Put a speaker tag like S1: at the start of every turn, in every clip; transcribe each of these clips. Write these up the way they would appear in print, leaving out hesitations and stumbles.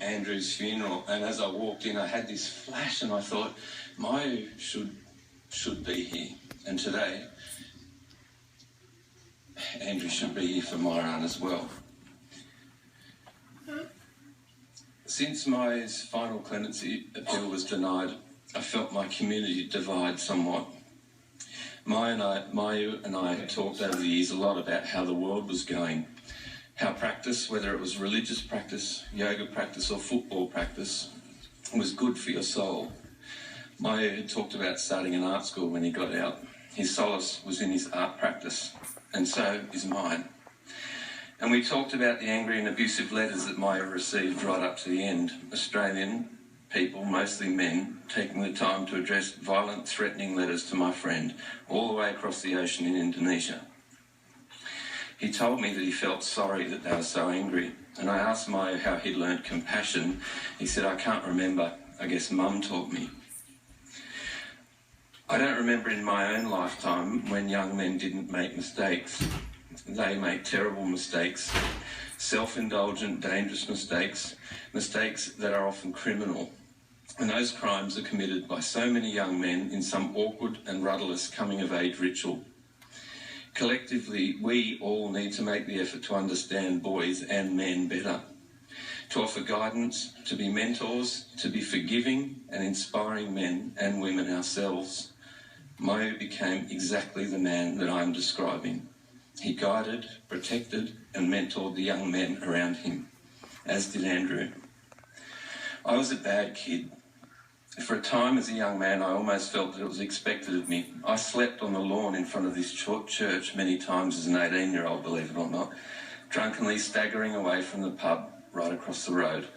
S1: Andrew's funeral, and as I walked in, I had this flash, and I thought, Maya should be here. And today, Andrew should be here for Myron as well. Since Maya's final clemency appeal was denied, I felt my community divide somewhat. Maya and I had talked over the years a lot about how the world was going, how practice, whether it was religious practice, yoga practice or football practice, was good for your soul. Maya had talked about starting an art school when he got out. His solace was in his art practice, and so is mine. And we talked about the angry and abusive letters that Maya received right up to the end. Australian people, mostly men, taking the time to address violent, threatening letters to my friend all the way across the ocean in Indonesia. He told me that he felt sorry that they were so angry, and I asked Maya how he'd learnt compassion. He said, I can't remember. I guess Mum taught me. I don't remember in my own lifetime when young men didn't make mistakes. They make terrible mistakes, self-indulgent, dangerous mistakes, mistakes that are often criminal. And those crimes are committed by so many young men in some awkward and rudderless coming-of-age ritual. Collectively, we all need to make the effort to understand boys and men better, to offer guidance, to be mentors, to be forgiving and inspiring men and women ourselves. Maya became exactly the man that I'm describing. He guided, protected and mentored the young men around him, as did Andrew. I was a bad kid. For a time as a young man, I almost felt that it was expected of me. I slept on the lawn in front of this church many times as an 18-year-old, believe it or not, drunkenly staggering away from the pub right across the road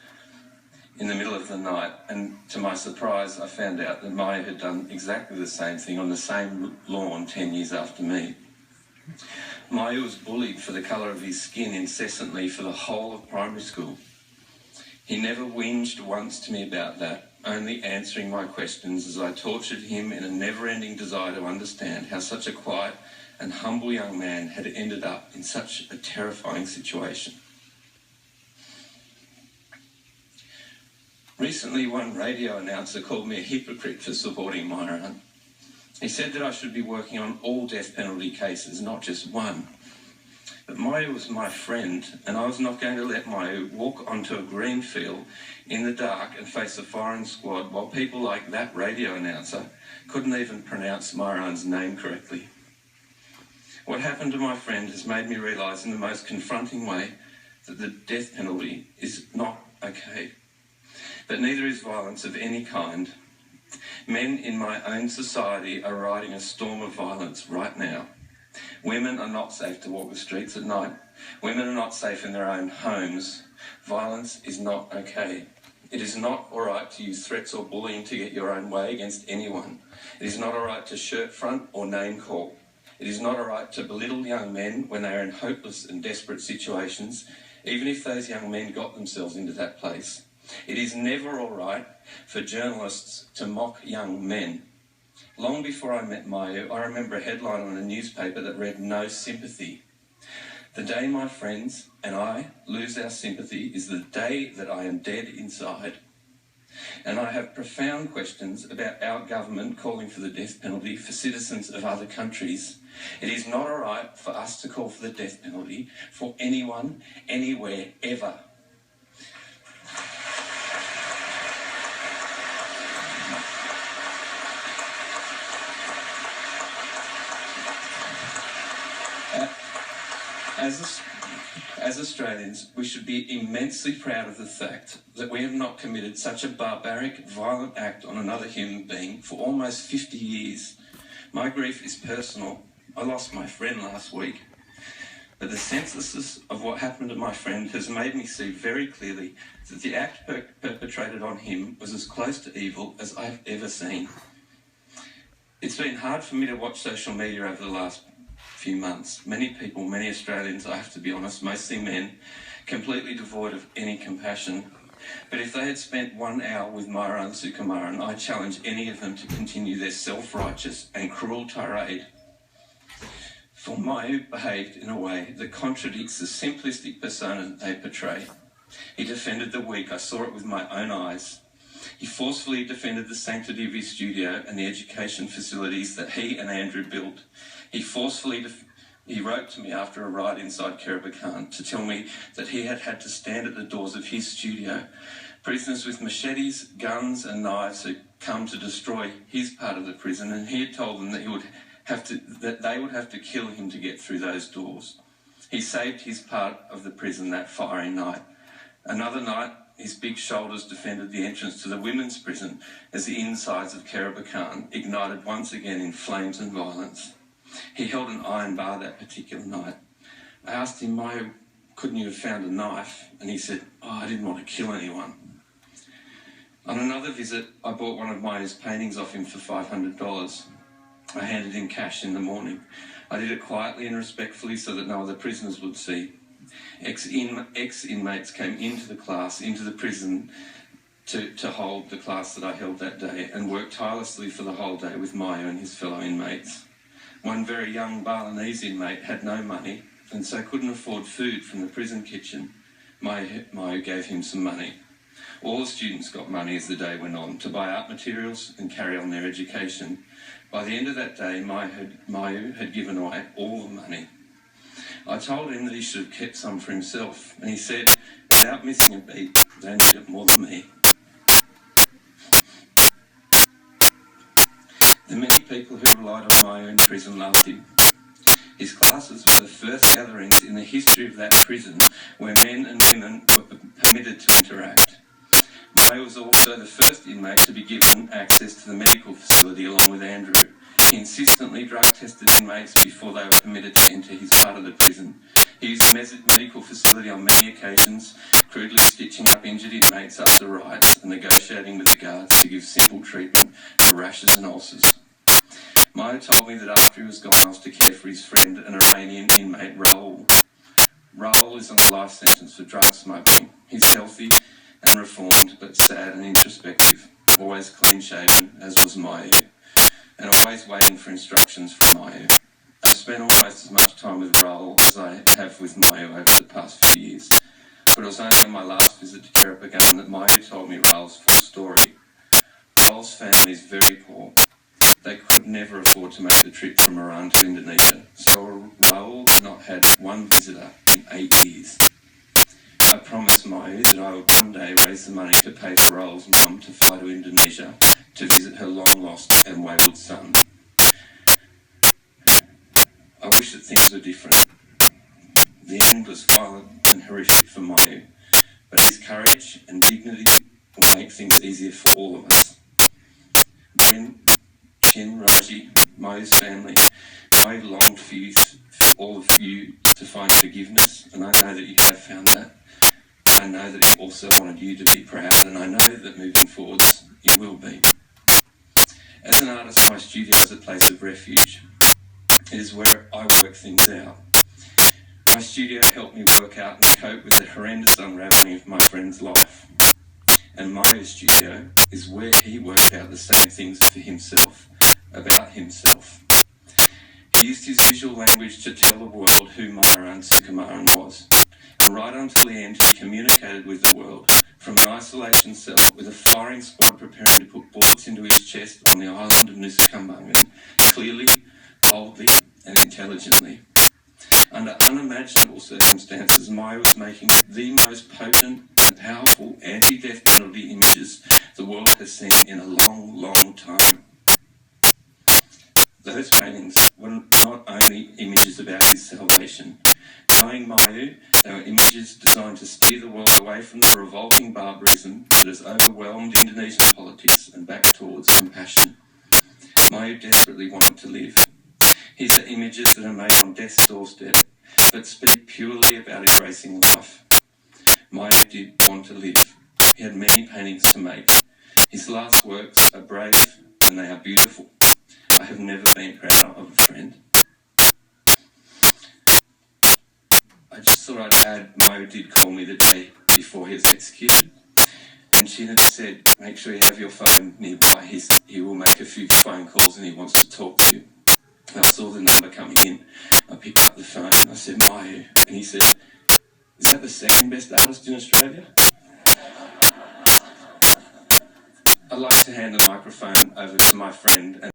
S1: in the middle of the night. And to my surprise, I found out that Maya had done exactly the same thing on the same lawn 10 years after me. Maya was bullied for the colour of his skin incessantly for the whole of primary school. He never whinged once to me about that, only answering my questions as I tortured him in a never-ending desire to understand how such a quiet and humble young man had ended up in such a terrifying situation. Recently, one radio announcer called me a hypocrite for supporting Myron. He said that I should be working on all death penalty cases, not just one. But Maya was my friend, and I was not going to let Maya walk onto a green field in the dark and face a firing squad while people like that radio announcer couldn't even pronounce Myron's name correctly. What happened to my friend has made me realise in the most confronting way that the death penalty is not okay. But neither is violence of any kind. Men in my own society are riding a storm of violence right now. Women are not safe to walk the streets at night. Women are not safe in their own homes. Violence is not okay. It is not all right to use threats or bullying to get your own way against anyone. It is not all right to shirt front or name call. It is not all right to belittle young men when they are in hopeless and desperate situations, even if those young men got themselves into that place. It is never all right for journalists to mock young men. Long before I met Maya, I remember a headline on a newspaper that read, "No sympathy." The day my friends and I lose our sympathy is the day that I am dead inside. And I have profound questions about our government calling for the death penalty for citizens of other countries. It is not all right for us to call for the death penalty for anyone, anywhere, ever. As Australians, we should be immensely proud of the fact that we have not committed such a barbaric, violent act on another human being for almost 50 years. My grief is personal. I lost my friend last week. But the senselessness of what happened to my friend has made me see very clearly that the act perpetrated on him was as close to evil as I've ever seen. It's been hard for me to watch social media over the last few months. Many people, many Australians, I have to be honest, mostly men, completely devoid of any compassion. But if they had spent 1 hour with Myron Sukumaran, I challenge any of them to continue their self-righteous and cruel tirade. For Maya behaved in a way that contradicts the simplistic persona that they portray. He defended the weak. I saw it with my own eyes. He forcefully defended the sanctity of his studio and the education facilities that he and Andrew built. He wrote to me after a ride inside Kerabakan to tell me that he had had to stand at the doors of his studio. Prisoners with machetes, guns and knives had come to destroy his part of the prison, and he had told them that they would have to kill him to get through those doors. He saved his part of the prison that fiery night. Another night, his big shoulders defended the entrance to the women's prison as the insides of Kerabakan ignited once again in flames and violence. He held an iron bar that particular night. I asked him, "Why couldn't you have found a knife?" And he said, "I didn't want to kill anyone." On another visit, I bought one of Mayo's paintings off him for $500. I handed him cash in the morning. I did it quietly and respectfully so that no other prisoners would see. Ex-inmates came into the prison to hold the class that I held that day, and worked tirelessly for the whole day with Mayo and his fellow inmates. One very young Balinese inmate had no money and so couldn't afford food from the prison kitchen. Mayo gave him some money. All the students got money as the day went on to buy art materials and carry on their education. By the end of that day, Mayo had given away all the money. I told him that he should have kept some for himself, and he said, without missing a beat, "They need it more than me." The many people who relied on Mayo in prison loved him. His classes were the first gatherings in the history of that prison where men and women were permitted to interact. Mayo was also the first inmate to be given access to the medical facility along with Andrew. He insistently drug-tested inmates before they were permitted to enter his part of the prison. He used the medical facility on many occasions, crudely stitching up injured inmates after riots and negotiating with the guards to give simple treatment for rashes and ulcers. Mayo told me that after he was gone, I was to care for his friend, an Iranian inmate, Raoul. Raoul is on a life sentence for drug smuggling. He's healthy and reformed, but sad and introspective, always clean-shaven, as was Mayo, and always waiting for instructions from Mayo. I've spent almost as much time with Raoul as I have with Mayo over the past few years, but it was only on my last visit to Kerabakan that Mayo told me Raoul's full story. Raoul's family is very poor. They could never afford to make the trip from Iran to Indonesia, so Raoul had not had one visitor in 8 years. I promised Mayo that I would one day raise the money to pay for Raoul's mum to fly to Indonesia to visit her long-lost and wayward son. I wish that things were different. The end was violent and horrific for Mayo, but his courage and dignity will make things easier for all of us. When Chin, Raji, Mayo's family, Mayo longed for all of you to find forgiveness, and I know that you have found that. I know that he also wanted you to be proud, and I know that moving forwards, you will be. As an artist, my studio is a place of refuge. It is where I work things out. My studio helped me work out and cope with the horrendous unravelling of my friend's life. And Mayo's studio is where he worked out the same things for himself, about himself. He used his visual language to tell the world who Myuran Sukumaran was. And right until the end, he communicated with the world from an isolation cell with a firing squad preparing to put bullets into his chest on the island of Nusa Kambangan, clearly, boldly, and intelligently. Under unimaginable circumstances, Mayo was making the most potent and powerful anti-death penalty images the world has seen in a long, long time. Those paintings were not only images about his salvation. Knowing Mayo, they were images designed to steer the world away from the revolting barbarism that has overwhelmed Indonesian politics and back towards compassion. Mayo desperately wanted to live. These are images that are made on death's doorstep, but speak purely about embracing life. Mayo did want to live. He had many paintings to make. His last works are brave and they are beautiful. I have never been prouder of a friend. I just thought I'd add, Mayo did call me the day before he was executed. And she had said, make sure you have your phone nearby. He will make a few phone calls and he wants to talk to you. I saw the number coming in. I picked up the phone and I said, Mayo. And he said, Is that the second best artist in Australia? I'd like to hand the microphone over to my friend and